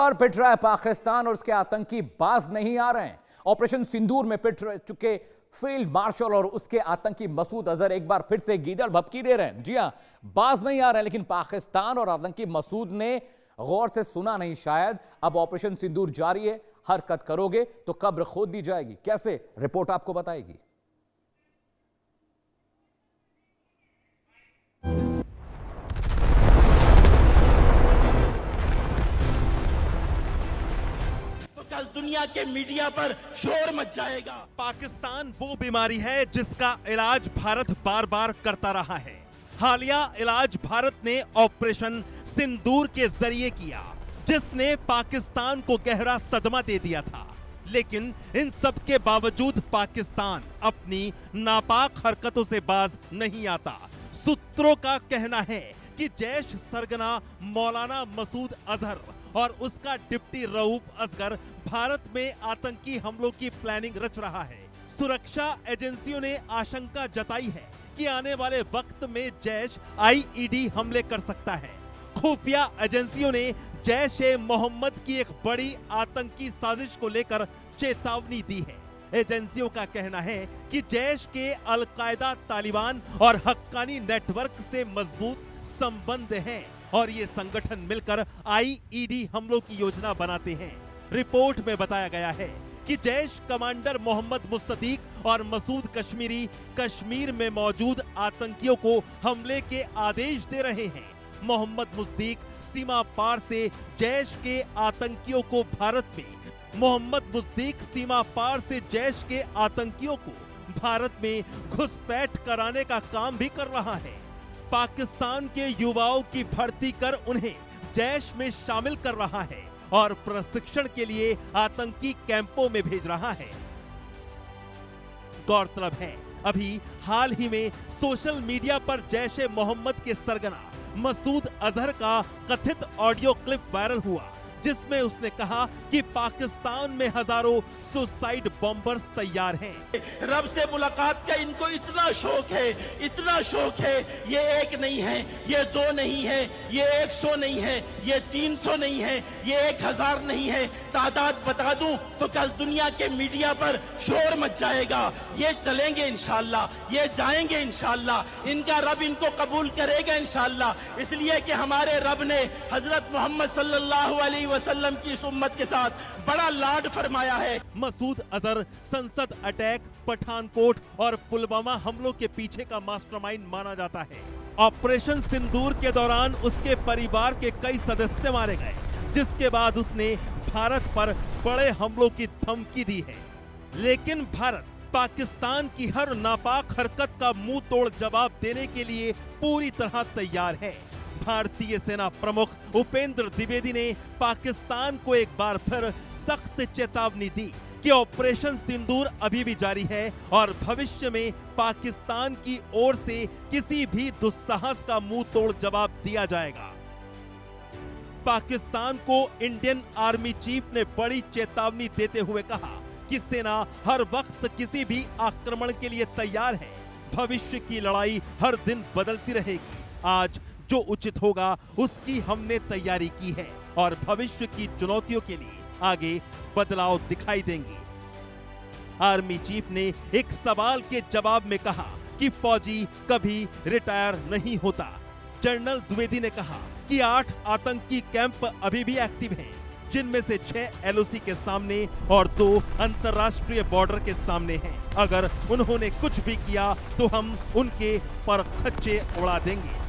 और पिट रहा है पाकिस्तान और उसके आतंकी बाज नहीं आ रहे हैं। ऑपरेशन सिंदूर में पिट चुके फील्ड मार्शल और उसके आतंकी मसूद अजहर एक बार फिर से गीदड़ भभकी दे रहे हैं। जी हां, बाज नहीं आ रहे हैं, लेकिन पाकिस्तान और आतंकी मसूद ने गौर से सुना नहीं शायद। अब ऑपरेशन सिंदूर जारी है, हरकत करोगे तो कब्र खोद दी जाएगी। कैसे, रिपोर्ट आपको बताएगी। कल दुनिया के मीडिया पर शोर मच जाएगा। पाकिस्तान वो बीमारी है जिसका इलाज भारत बार बार करता रहा है। हालिया इलाज भारत ने ऑपरेशन सिंदूर के जरिए किया, जिसने पाकिस्तान को गहरा सदमा दे दिया था। लेकिन इन सब के बावजूद पाकिस्तान अपनी नापाक हरकतों से बाज नहीं आता। सूत्रों का कहना है कि जैश सरगना मौलाना मसूद अजहर और उसका डिप्टी रऊफ असगर भारत में आतंकी हमलों की प्लानिंग रच रहा है। सुरक्षा एजेंसियों ने आशंका जताई है कि आने वाले वक्त में जैश आईईडी हमले कर सकता है। खुफिया एजेंसियों ने जैश-ए-मोहम्मद की एक बड़ी आतंकी साजिश को लेकर चेतावनी दी है। एजेंसियों का कहना है कि जैश के अल-कायदा, तालिबान और हक्कानी नेटवर्क से मजबूत संबंध हैं और ये संगठन मिलकर आईईडी हमलों की योजना बनाते हैं। रिपोर्ट में बताया गया है कि जैश कमांडर मोहम्मद मुस्तदीक और मसूद कश्मीरी कश्मीर में मौजूद आतंकियों को हमले के आदेश दे रहे हैं। मोहम्मद मुस्तदीक सीमा पार से जैश के आतंकियों को भारत में घुसपैठ कराने का काम भी कर रहा है। पाकिस्तान के युवाओं की भर्ती कर उन्हें जैश में शामिल कर रहा है और प्रशिक्षण के लिए आतंकी कैंपों में भेज रहा है। गौरतलब है, अभी हाल ही में सोशल मीडिया पर जैश-ए-मोहम्मद के सरगना मसूद अजहर का कथित ऑडियो क्लिप वायरल हुआ, जिसमें उसने कहा कि पाकिस्तान में हजारों सुसाइड बॉम्बर्स तैयार हैं। रब से मुलाकात का इनको इतना शौक है, ये एक नहीं है, ये दो नहीं है, ये 100 नहीं है, ये 300 नहीं है, ये 1000 नहीं है। तादाद बता दूं तो कल दुनिया के मीडिया पर शोर मच जाएगा। ये चलेंगे इंशाल्लाह, ये जाएंगे इंशाल्लाह, इनका रब इनको कबूल करेगा इंशाल्लाह। इसलिए कि हमारे रब ने हजरत मोहम्मद सल्लल्लाहु अलैहि वसल्लम की इस उम्मत के साथ बड़ा लाड फरमाया है। मसूद अजहर संसद अटैक, पठानकोट और पुलवामा हमलों के पीछे का मास्टरमाइंड माना जाता है। ऑपरेशन सिंदूर के दौरान उसके परिवार के कई सदस्य मारे गए, जिसके बाद उसने भारत पर बड़े हमलों की धमकी दी है। लेकिन भारत पाकिस्तान की हर नापाक हरकत का मुंह तोड़ जवाब देने के लिए पूरी तरह तैयार है। भारतीय सेना प्रमुख उपेंद्र द्विवेदी ने पाकिस्तान को एक बार फिर सख्त चेतावनी दी कि ऑपरेशन सिंदूर अभी भी जारी है और भविष्य में पाकिस्तान की ओर से किसी भी दुस्साहस का मुंह तोड़ जवाब दिया जाएगा। पाकिस्तान को इंडियन आर्मी चीफ ने बड़ी चेतावनी देते हुए कहा कि सेना हर वक्त किसी भी आक्रमण के लिए तैयार है। भविष्य की लड़ाई हर दिन बदलती रहेगी। आज जो उचित होगा उसकी हमने तैयारी की है और भविष्य की चुनौतियों के लिए आगे बदलाव दिखाई देंगे। आर्मी चीफ ने एक सवाल के जवाब में कहा कि फौजी कभी रिटायर नहीं होता। जनरल द्विवेदी ने कहा कि 8 आतंकी कैंप अभी भी एक्टिव हैं, जिनमें से 6 एलओसी के सामने और 2 अंतरराष्ट्रीय बॉर्डर के सामने हैं। अगर उन्होंने कुछ भी किया तो हम उनके पर खच्चे उड़ा देंगे।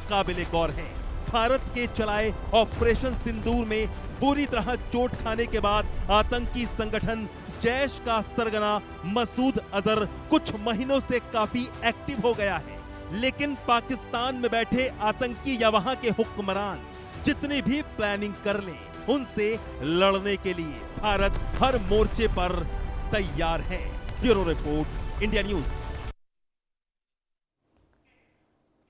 काबिले गौर है, भारत के चलाए ऑपरेशन सिंदूर में बुरी तरह चोट खाने के बाद आतंकी संगठन जैश का सरगना मसूद अजहर कुछ महीनों से काफी एक्टिव हो गया है। लेकिन पाकिस्तान में बैठे आतंकी या वहां के हुक्मरान जितनी भी प्लानिंग कर लें, उनसे लड़ने के लिए भारत हर मोर्चे पर तैयार है। Bureau report, India news.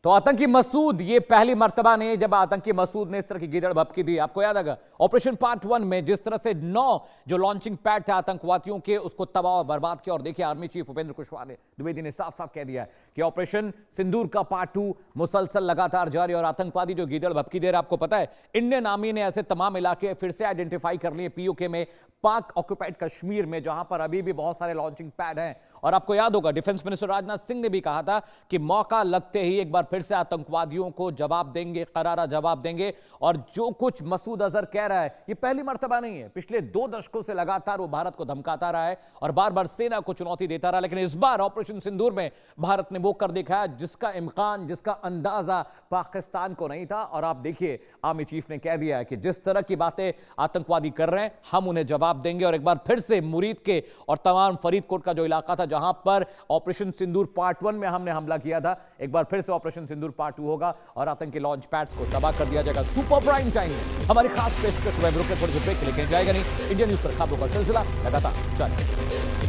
तो आतंकी मसूद, ये पहली मर्तबा नहीं जब आतंकी मसूद ने इस तरह की गीदड़ भपकी दी। आपको याद होगा ऑपरेशन पार्ट 1 में जिस तरह से 9 जो लॉन्चिंग पैड थे आतंकवादियों के, उसको तबाह और बर्बाद किया। और देखिए आर्मी चीफ उपेंद्र कुशवाहा द्विवेदी ने साफ साफ कह दिया कि ऑपरेशन सिंदूर का पार्ट 2 मुसलसल लगातार जारी। और आतंकवादी जो गीदड़ भपकी दे रहे, आपको पता है इंडियन आर्मी ने ऐसे तमाम इलाके फिर से आइडेंटिफाई कर लिए पीओके में, पाक ऑक्युपाइड कश्मीर में, जहां पर अभी भी बहुत सारे लॉन्चिंग पैड हैं। और आपको याद होगा डिफेंस मिनिस्टर राजनाथ सिंह ने भी कहा था कि मौका लगते ही एक बार फिर से आतंकवादियों को जवाब देंगे, करारा जवाब देंगे। और जो कुछ मसूद अजहर कह रहा है ये पहली मर्तबा नहीं है, पिछले 2 दशकों से लगातार वो भारत को धमकाता रहा है और बार बार सेना को चुनौती देता रहा। लेकिन इस बार ऑपरेशन सिंदूर में भारत ने वो कर दिखाया जिसका इम्कान, जिसका अंदाजा पाकिस्तान को नहीं था। और आप देखिए आर्मी चीफ ने कह दिया है कि जिस तरह की बातें आतंकवादी कर रहे हैं हम उन्हें जवाब देंगे। और एक बार फिर से मुरीद के और तमाम फरीदकोट का जो इलाका था जहां पर ऑपरेशन सिंदूर पार्ट 1 में हमने हमला किया था, एक बार फिर से ऑपरेशन सिंदूर पार्ट 2 होगा और आतंकी लॉन्च पैड्स को तबाह कर दिया जाएगा। सुपर प्राइम टाइम में हमारी खास पेशकश, वह रुके थोड़ी सी ब्रेक लेके जाएगा नहीं। इंडिया न्यूज पर खबरों का सिलसिला लगातार जारी।